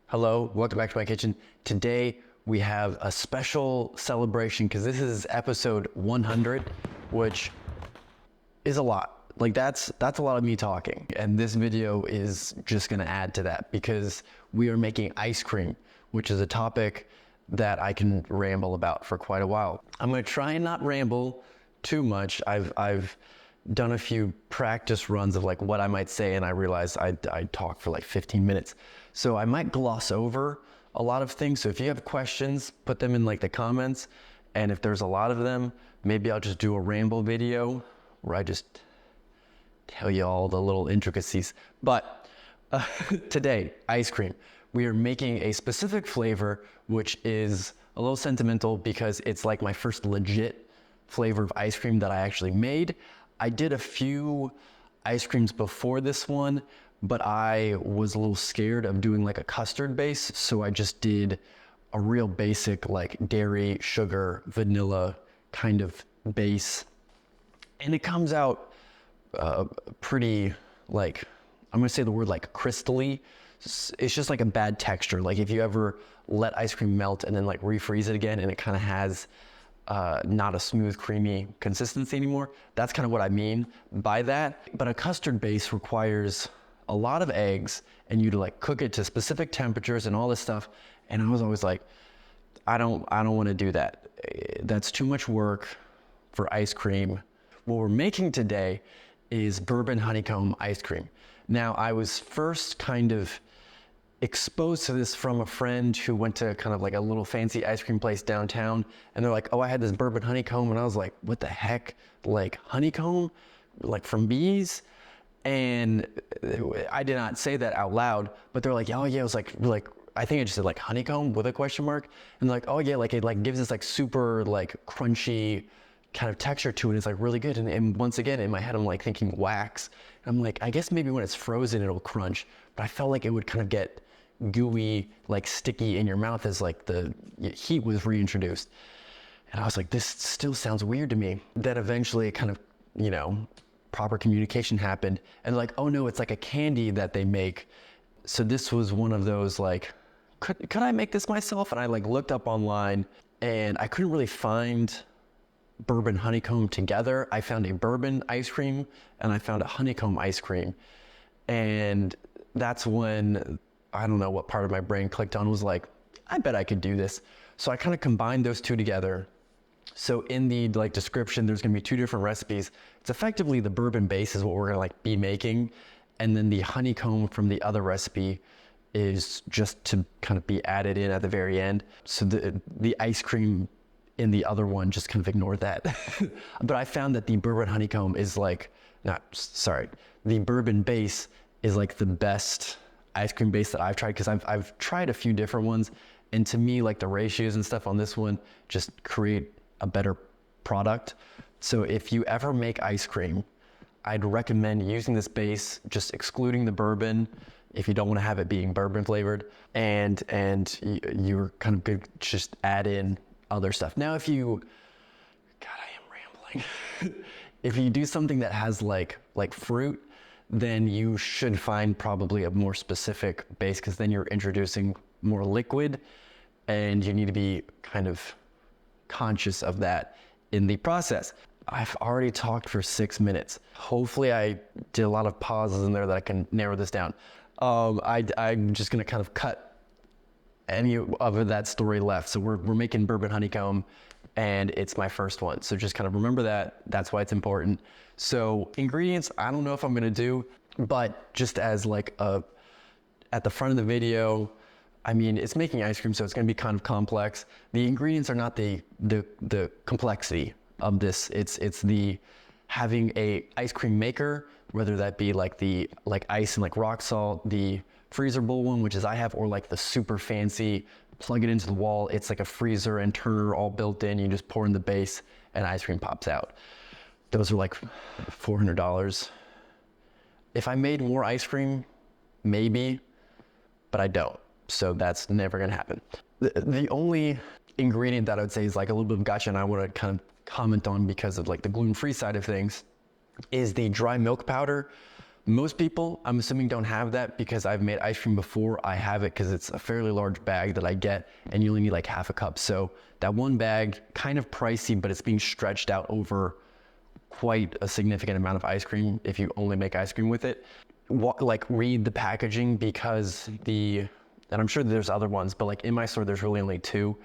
Hello, welcome back to my kitchen. Today we have a special celebration because this is episode 100, which is a lot. Like that's a lot of me talking. And this video is just gonna add to that because we are making ice cream, which is a topic that I can ramble about for quite a while. I'm gonna try and not ramble too much. I've done a few practice runs of like what I might say, and I realized I'd talk for like 15 minutes. So I might gloss over a lot of things. So if you have questions, put them in like the comments. And if there's a lot of them, maybe I'll just do a ramble video where I just tell you all the little intricacies. But today, ice cream. We are making a specific flavor, which is a little sentimental because it's like my first legit flavor of ice cream that I actually made. I did a few ice creams before this one, but I was a little scared of doing like a custard base. So I just did a real basic like dairy, sugar, vanilla kind of base. And it comes out pretty like, I'm gonna say the word like crystally. It's just like a bad texture. Like if you ever let ice cream melt and then like refreeze it again and it kind of has not a smooth, creamy consistency anymore. That's kind of what I mean by that. But a custard base requires a lot of eggs and you to like cook it to specific temperatures and all this stuff. And I was always like, I don't want to do that. That's too much work for ice cream. What we're making today is bourbon honeycomb ice cream. Now I was first kind of exposed to this from a friend who went to kind of like a little fancy ice cream place downtown, and they're like, oh, I had this bourbon honeycomb, and I was like, what the heck? Like honeycomb? Like from bees? And I did not say that out loud, but they're like, oh yeah, it was like I think I just said like honeycomb with a question mark, and like, oh yeah, like it like gives this like super like crunchy kind of texture to it. It's like really good. And once again, in my head, I'm like thinking wax. And I'm like, I guess maybe when it's frozen, it'll crunch, but I felt like it would kind of get gooey, like sticky in your mouth as like the heat was reintroduced. And I was like, this still sounds weird to me. Then eventually it kind of, proper communication happened, and like, oh no, it's like a candy that they make. So this was one of those like, could I make this myself? And I like looked up online and I couldn't really find bourbon honeycomb together. I found a bourbon ice cream and I found a honeycomb ice cream. And that's when, I don't know what part of my brain clicked on, was like, I bet I could do this. So I kind of combined those two together. So in the like description, there's gonna be two different recipes. It's effectively the bourbon base is what we're gonna like be making. And then the honeycomb from the other recipe is just to kind of be added in at the very end. So the ice cream in the other one, just kind of ignore that. But I found that the bourbon honeycomb is like, the bourbon base is like the best ice cream base that I've tried, because I've tried a few different ones, and to me, like the ratios and stuff on this one just create a better product. So if you ever make ice cream, I'd recommend using this base, just excluding the bourbon if you don't want to have it being bourbon flavored, and you're kind of good, just add in other stuff. Now if you, God, I am rambling. If you do something that has like fruit, then you should find probably a more specific base, because then you're introducing more liquid and you need to be kind of conscious of that in the process. I've already talked for 6 minutes. Hopefully I did a lot of pauses in there that I can narrow this down. I'm just gonna kind of cut any of that story left. So we're making bourbon honeycomb, and it's my first one. So just kind of remember that. That's why it's important. So ingredients, I don't know if I'm gonna do, but just as like at the front of the video, I mean, it's making ice cream, so it's gonna be kind of complex. The ingredients are not the complexity of this. It's the having a ice cream maker, whether that be like the ice and like rock salt, the freezer bowl one, which is I have, or like the super fancy, plug it into the wall. It's like a freezer and turner all built in. You just pour in the base and ice cream pops out. Those are like $400. If I made more ice cream, maybe, but I don't. So that's never gonna happen. The only ingredient that I would say is like a little bit of gotcha, and I wanna kind of comment on because of like the gluten-free side of things, is the dry milk powder. Most people, I'm assuming, don't have that because I've made ice cream before. I have it because it's a fairly large bag that I get, and you only need like half a cup. So that one bag, kind of pricey, but it's being stretched out over quite a significant amount of ice cream if you only make ice cream with it. Like, read the packaging, because and I'm sure there's other ones, but like in my store, there's really only 2.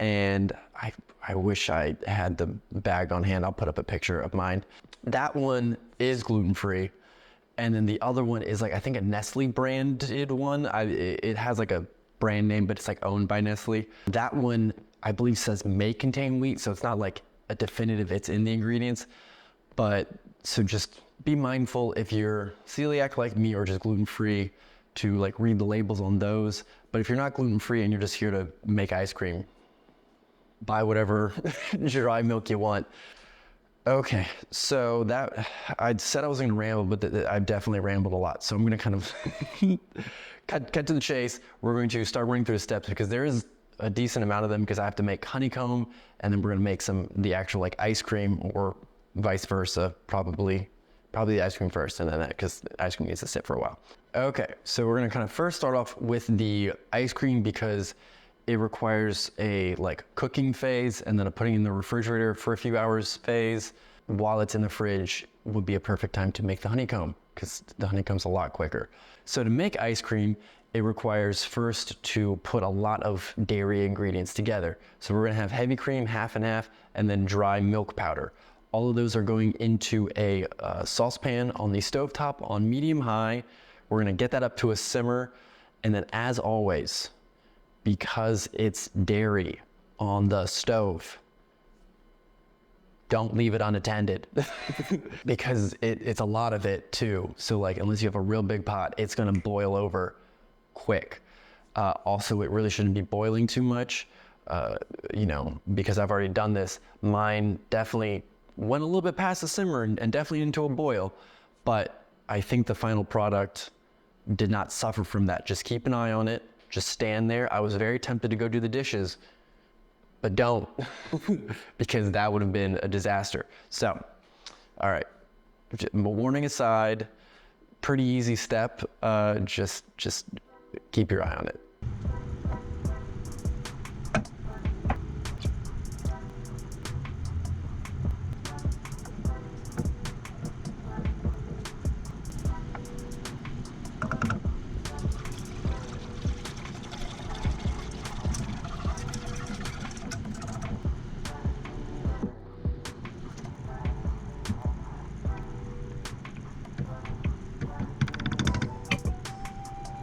And I wish I had the bag on hand. I'll put up a picture of mine. That one is gluten-free. And then the other one is like, I think a Nestle branded one. It has like a brand name, but it's like owned by Nestle. That one, I believe, says may contain wheat. So it's not like a definitive it's in the ingredients. But so just be mindful if you're celiac like me or just gluten-free to like read the labels on those. But if you're not gluten-free and you're just here to make ice cream, buy whatever dry milk you want. Okay, so that, I said I was going to ramble, but I've definitely rambled a lot. So I'm going to kind of cut to the chase. We're going to start running through the steps because there is a decent amount of them, because I have to make honeycomb, and then we're going to make the actual like ice cream, or vice versa, probably the ice cream first, and then that, because ice cream needs to sit for a while. Okay, so we're going to kind of first start off with the ice cream, because it requires a like cooking phase and then a putting in the refrigerator for a few hours phase. While it's in the fridge would be a perfect time to make the honeycomb, because the honeycomb's a lot quicker. So to make ice cream, it requires first to put a lot of dairy ingredients together. So we're gonna have heavy cream, half and half, and then dry milk powder. All of those are going into a saucepan on the stovetop on medium high. We're gonna get that up to a simmer, and then, as always, because it's dairy on the stove, don't leave it unattended because it's a lot of it too. So like, unless you have a real big pot, it's gonna boil over quick. Also, it really shouldn't be boiling too much, because I've already done this. Mine definitely went a little bit past the simmer and definitely into a boil, but I think the final product did not suffer from that. Just keep an eye on it. Just stand there. I was very tempted to go do the dishes, but don't, because that would have been a disaster. So, all right, warning aside, pretty easy step. Just keep your eye on it.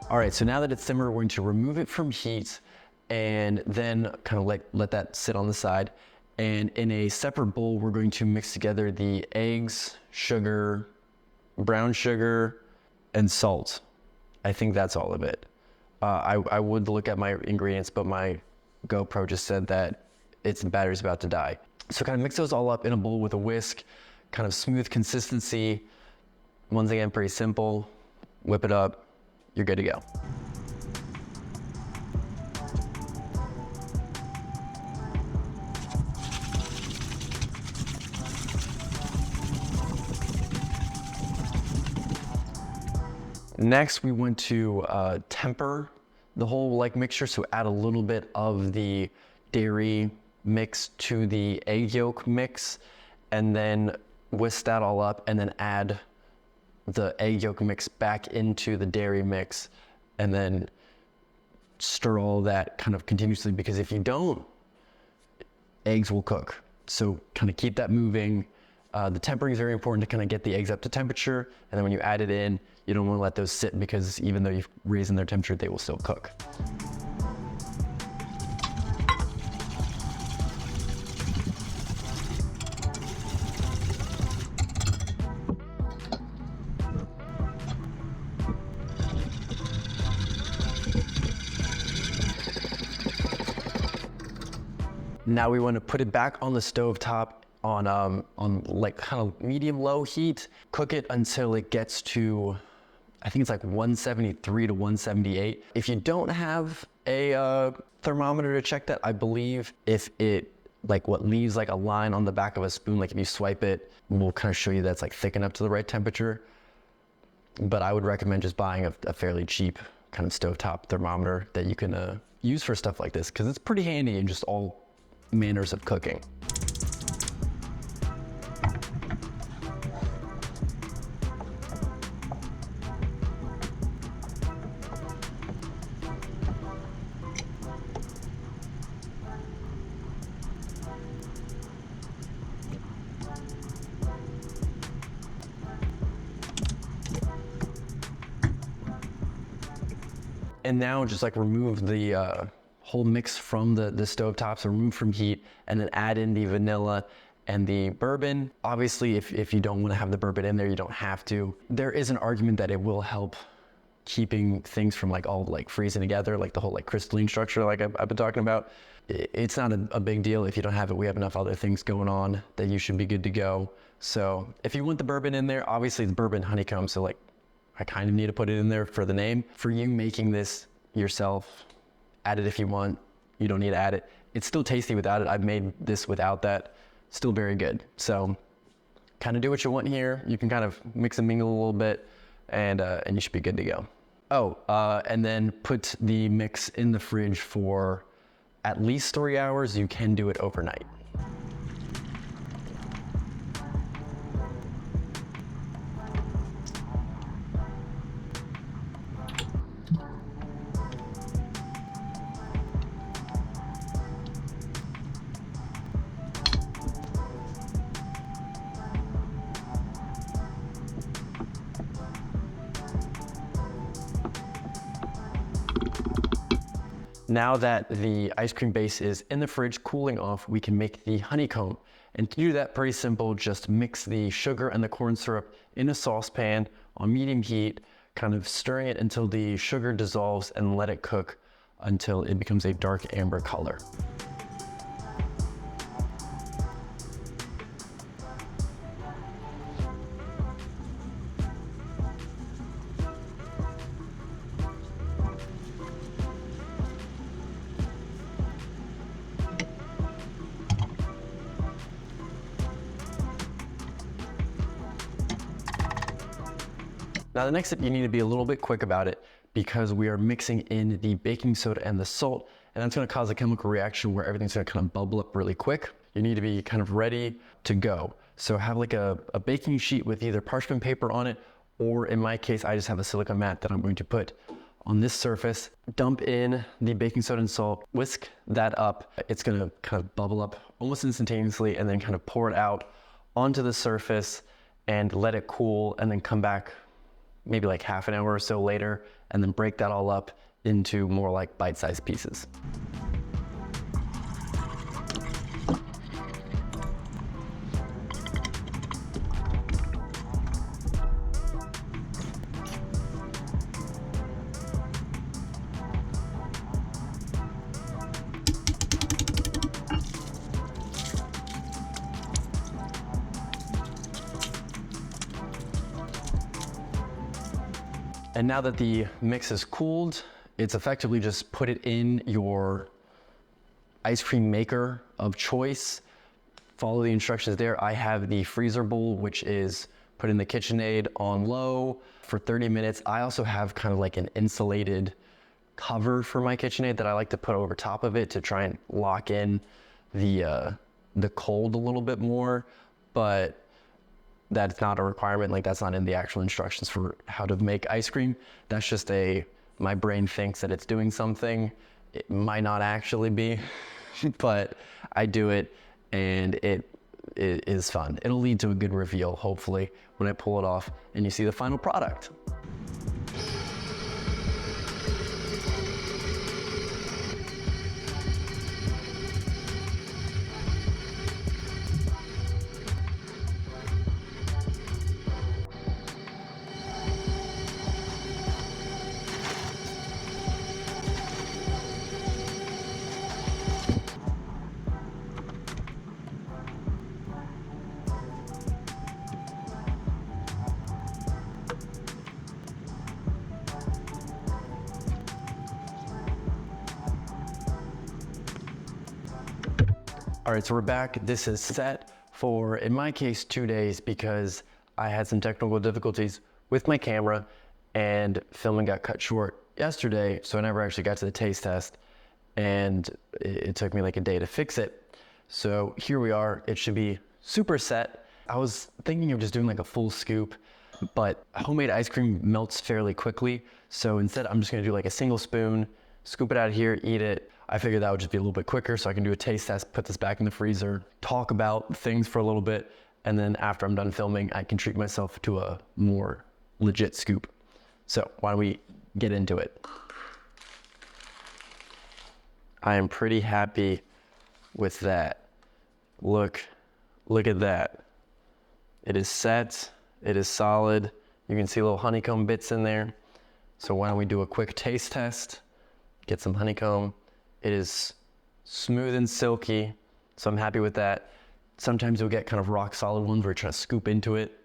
All right, so now that it's simmered, we're going to remove it from heat and then kind of let that sit on the side. And in a separate bowl, we're going to mix together the eggs, sugar, brown sugar, and salt. I think that's all of it. I would look at my ingredients, but my GoPro just said that its battery's about to die. So kind of mix those all up in a bowl with a whisk, kind of smooth consistency. Once again, pretty simple. Whip it up. You're good to go. Next, we want to temper the whole mixture. So add a little bit of the dairy mix to the egg yolk mix, and then whisk that all up, and then add the egg yolk mix back into the dairy mix, and then stir all that kind of continuously, because if you don't, eggs will cook. So kind of keep that moving. The tempering is very important to kind of get the eggs up to temperature, and then when you add it in, you don't want to let those sit, because even though you've raised their temperature, they will still cook. Now we want to put it back on the stove top on like kind of medium low heat. Cook it until it gets to, I think it's like 173 to 178. If you don't have a thermometer to check that, I believe if it what leaves like a line on the back of a spoon, like if you swipe it, we'll kind of show you that's like thick enough to the right temperature. but I would recommend just buying a fairly cheap kind of stovetop thermometer that you can use for stuff like this, because it's pretty handy in just all manners of cooking. And now just like remove the whole mix from the stovetop, so remove from heat, and then add in the vanilla and the bourbon. Obviously, if you don't want to have the bourbon in there, you don't have to. There is an argument that it will help keeping things from like all like freezing together, like the whole like crystalline structure like I've been talking about. It's not a big deal if you don't have it. We have enough other things going on that you should be good to go. So if you want the bourbon in there, obviously the Bourbon Honeycomb, so like I kind of need to put it in there for the name. For you making this yourself, add it if you want. You don't need to add it. It's still tasty without it. I've made this without that. Still very good. So kind of do what you want here. You can kind of mix and mingle a little bit, and you should be good to go. Oh, and then put the mix in the fridge for at least 3 hours. You can do it overnight. Now that the ice cream base is in the fridge cooling off, we can make the honeycomb. And to do that, pretty simple, just mix the sugar and the corn syrup in a saucepan on medium heat, kind of stirring it until the sugar dissolves, and let it cook until it becomes a dark amber color. Now the next step, you need to be a little bit quick about it, because we are mixing in the baking soda and the salt, and that's gonna cause a chemical reaction where everything's gonna kind of bubble up really quick. You need to be kind of ready to go. So have like a baking sheet with either parchment paper on it, or in my case, I just have a silicone mat that I'm going to put on this surface. Dump in the baking soda and salt, whisk that up. It's gonna kind of bubble up almost instantaneously, and then kind of pour it out onto the surface and let it cool, and then come back maybe like half an hour or so later, and then break that all up into more like bite-sized pieces. And now that the mix is cooled, it's effectively just put it in your ice cream maker of choice. Follow the instructions there. I have the freezer bowl, which is put in the KitchenAid on low for 30 minutes. I also have kind of like an insulated cover for my KitchenAid that I like to put over top of it to try and lock in the cold a little bit more, but that's not a requirement. Like, that's not in the actual instructions for how to make ice cream. That's just my brain thinks that it's doing something. It might not actually be, but I do it, and it is fun. It'll lead to a good reveal, hopefully, when I pull it off and you see the final product. All right, so we're back. This is set for, in my case, 2 days, because I had some technical difficulties with my camera, and filming got cut short yesterday, so I never actually got to the taste test, and it took me like a day to fix it. So here we are. It should be super set. I was thinking of just doing like a full scoop, but homemade ice cream melts fairly quickly. So instead, I'm just gonna do like a single spoon, scoop it out of here, eat it. I figured that would just be a little bit quicker, so I can do a taste test, put this back in the freezer, talk about things for a little bit, and then after I'm done filming, I can treat myself to a more legit scoop. So why don't we get into it? I am pretty happy with that. Look at that. It is set, it is solid. You can see little honeycomb bits in there. So why don't we do a quick taste test? Get some honeycomb. It is smooth and silky, so I'm happy with that. Sometimes you'll get kind of rock solid ones where you're trying to scoop into it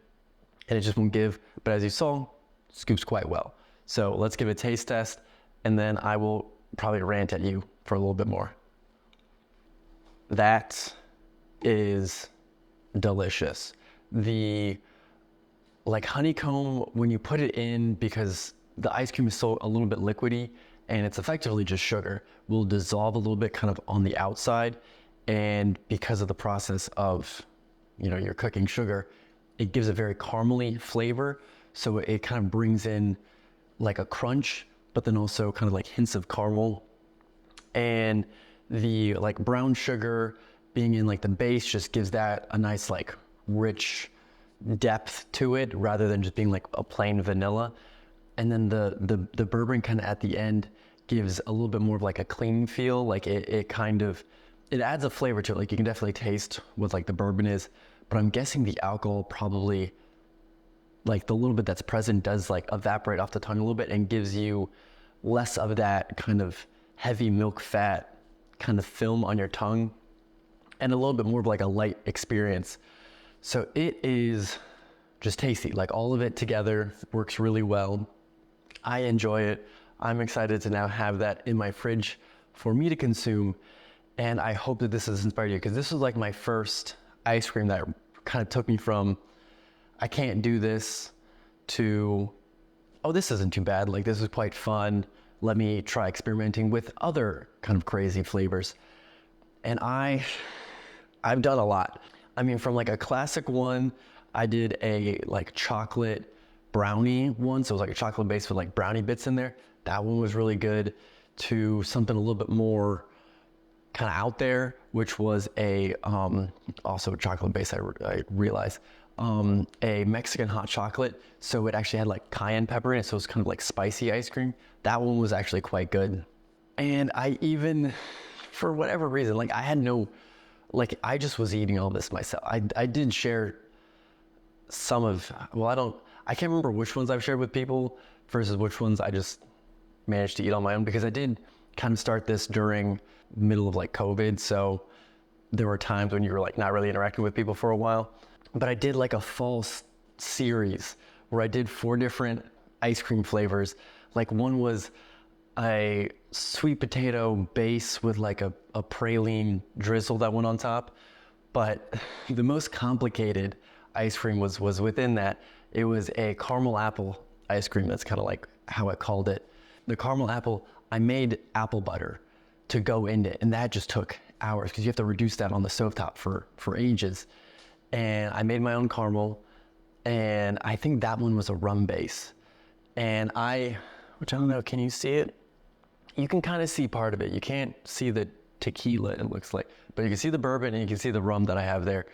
and it just won't give, but as you saw, scoops quite well. So let's give it a taste test, and then I will probably rant at you for a little bit more. That is delicious. The like honeycomb, when you put it in, because the ice cream is so a little bit liquidy and it's effectively just sugar, will dissolve a little bit kind of on the outside. And because of the process of, you're cooking sugar, it gives a very caramely flavor. So it kind of brings in like a crunch, but then also kind of like hints of caramel. And the like brown sugar being in like the base just gives that a nice like rich depth to it, rather than just being like a plain vanilla. And then the bourbon kind of at the end gives a little bit more of like a clean feel. Like it adds a flavor to it. Like you can definitely taste what like the bourbon is, but I'm guessing the alcohol probably, like the little bit that's present, does like evaporate off the tongue a little bit and gives you less of that kind of heavy milk fat kind of film on your tongue, and a little bit more of like a light experience. So it is just tasty. Like all of it together works really well. I enjoy it. I'm excited to now have that in my fridge for me to consume. And I hope that this has inspired you, because this was like my first ice cream that kind of took me from, I can't do this, to, oh, this isn't too bad. Like this is quite fun. Let me try experimenting with other kind of crazy flavors. And I've done a lot. I mean, from like a classic one, I did a like chocolate brownie one. So it was like a chocolate base with like brownie bits in there. That one was really good. To something a little bit more kind of out there, which was a also chocolate base, I realized, a Mexican hot chocolate. So it actually had like cayenne pepper in it. So it was kind of like spicy ice cream. That one was actually quite good. And I even, for whatever reason, like I had no, like I just was eating all this myself. I did share some of, well, I can't remember which ones I've shared with people versus which ones I just managed to eat on my own, because I did kind of start this during middle of like COVID. So there were times when you were like not really interacting with people for a while, but I did like a fall series where I did 4 different ice cream flavors. Like one was a sweet potato base with like a praline drizzle that went on top. But the most complicated ice cream was within that. It was a caramel apple ice cream. That's kind of like how I called it. The caramel apple, I made apple butter to go in it, and that just took hours because you have to reduce that on the stovetop for ages. And I made my own caramel, and I think that one was a rum base. And which I don't know, can you see it? You can kind of see part of it. You can't see the tequila, it looks like, but you can see the bourbon and you can see the rum that I have there.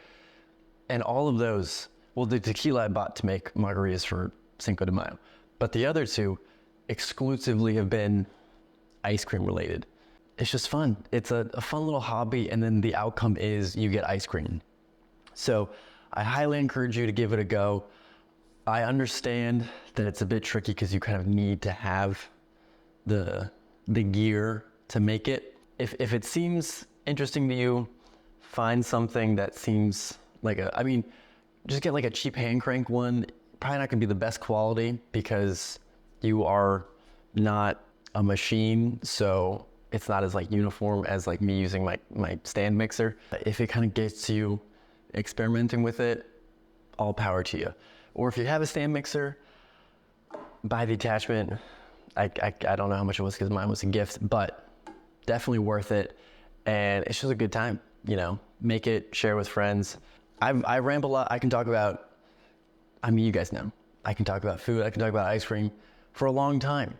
And all of those, well, the tequila I bought to make margaritas for Cinco de Mayo, but the other 2 exclusively have been ice cream related. It's just fun. It's a fun little hobby, and then the outcome is you get ice cream. So I highly encourage you to give it a go. I understand that it's a bit tricky because you kind of need to have the gear to make it. If it seems interesting to you, find something that seems like just get like a cheap hand crank one. Probably not gonna be the best quality because you are not a machine, so it's not as like uniform as like me using my stand mixer. If it kind of gets you experimenting with it, all power to you. Or if you have a stand mixer, buy the attachment. I don't know how much it was because mine was a gift, but definitely worth it. And it's just a good time, you know, make it, share with friends. I ramble a lot. I can talk about, I mean, you guys know, I can talk about food. I can talk about ice cream for a long time.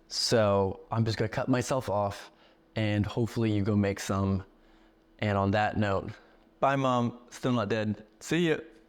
So I'm just going to cut myself off and hopefully you go make some. And on that note, bye, Mom. Still not dead. See ya.